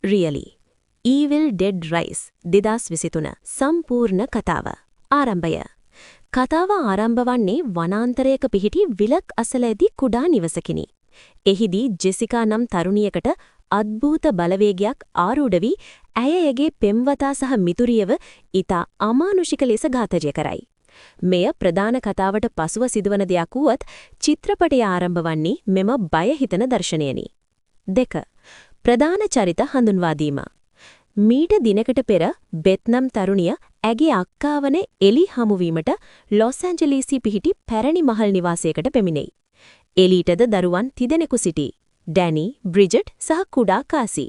Really Evil Dead Rise 2023 සම්පූර්ණ කතාව ආරම්භය කතාව ආරම්භ වන්නේ වනාන්තරයක පිහිටි විලක් අසල ඇති කුඩා නිවසකිනි. එහිදී ජෙසිකා නම් තරුණියකට අද්භූත බලවේගයක් ආරූඪ වී ඇයගේ පෙම්වතා සහ මිතුරියව ඊතා අමානුෂික ලෙස ඝාතනය කරයි. මෙය ප්‍රධාන කතාවට පසුව සිදුවන දෙයක් වුවත් චිත්‍රපටය ආරම්භ වන්නේ මෙම බය හිතන දර්ශනයනි. 2. ප්‍රධාන චරිත හඳුන්වා දීම. මීට දිනකට පෙර බෙත් නම් තරුණිය ඇගේ අක්කා වන එලි හමුවීමට ලොස් ඇන්ජලීසි පිහිටි පැරණි මහල් නිවාසයකට පැමිණෙයි. එලිටද දරුවන් තිදෙනෙකු සිටී. ඩැනි, බ්‍රිජට් සහ කුඩා කාසි.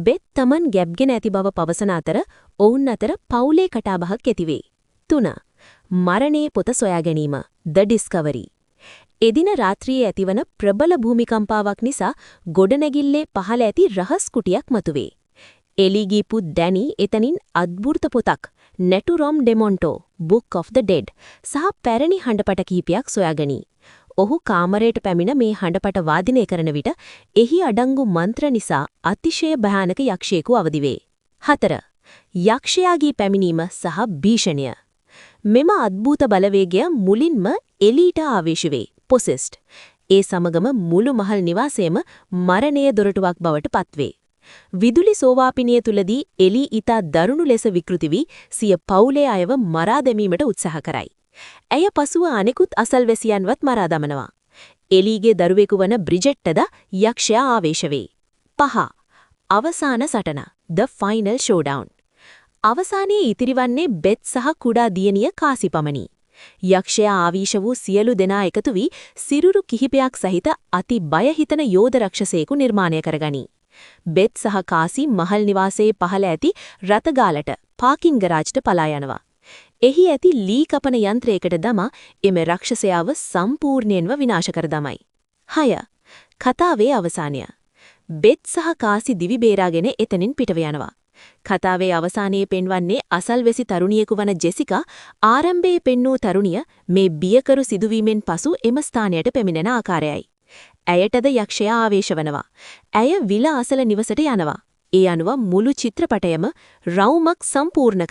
බෙත් තමන් ගැබ්ගෙන ඇති බව පවසන අතර ඔවුන් අතර පවුලේ කතාබහක් ඇතිවේ. 3. මරණයේ පොත සොයා ගැනීම The Discovery. එදින රාත්‍රියේ ඇතිවන ප්‍රබල භූමිකම්පාවක් නිසා ගොඩනැගිල්ලේ පහළ ඇති රහස් කුටියක් මතුවේ. එලිගීපු ඩැනි එතනින් අද්භූත පොතක් නැටුරොම් ඩෙමොන්ටෝ Book of the Dead සහ පැරණි හඬපට කිහිපයක් සොයාගනී. ඔහු කාමරයට පැමිණ මේ හඬපට වාදනය කරන විට එහි අඩංගු මන්ත්‍ර නිසා අතිශය භයානක යක්ෂයෙකු අවදි වේ. 4. යක්ෂයාගේ පැමිණීම සහ භීෂණය. මෙම අද්භූත බලවේගය මුලින්ම එලීට ආවේශ වේ. Possessed. ඒ සමගම මුළු මහල් නිවාසයම මරණයේ දොරටුවක් බවට පත්වේ. විදුලි සෝවාපිනිය තුලදී එලි ඊතා දරුණු ලෙස විකෘති වී සිය පවුලේ අයව මරා දැමීමට උත්සාහ කරයි. ඇය පසුව අනෙකුත් අසල්වැසියන්වත් මරා දමනවා. එලිගේ දරුවෙකු වන බ්‍රිජට්ටද යක්ෂයා ආවේශ වේ. 5. අවසාන සටන The Final Showdown. අවසානයේ ඉතිරිවන්නේ බෙත් සහ කුඩා දියණිය කාසි පමණි. යක්ෂයා ආවේශ වූ සියලු දෙනා එකතු වී සිරුරු කිහිපයක් සහිත අති බය හිතන යෝධ රක්ෂසයෙකු නිර්මාණය කරගනී. බෙත් සහ කාසි මහල් නිවාසයේ පහළ ඇති රථගාලට පාකින් ගරාජ්ට පලා යනවා. එහි ඇති ලී කපන යන්ත්‍රයකට දමා එම රක්ෂසයාව සම්පූර්ණයෙන්ම විනාශ කර දමයි. 6. කතාවේ අවසානය. බෙත් සහ කාසි දිවි බේරාගෙන එතනින් පිටව යනවා. කතාවේ අවසානයේ පෙන්වන්නේ අසල්වැසි තරුණියෙකු වන ජෙසිකා ආරම්භයේ පෙන්වූ තරුණිය මේ බියකරු සිදුවීමෙන් පසු එම ස්ථානයට පැමිණෙන ආකාරයයි. ඇයටද යක්ෂයා ආවේශ වනවා. ඇය විල අසල නිවසට යනවා. ඒ අනුව මුළු චිත්‍රපටයම රවුමක් සම්පූර්ණ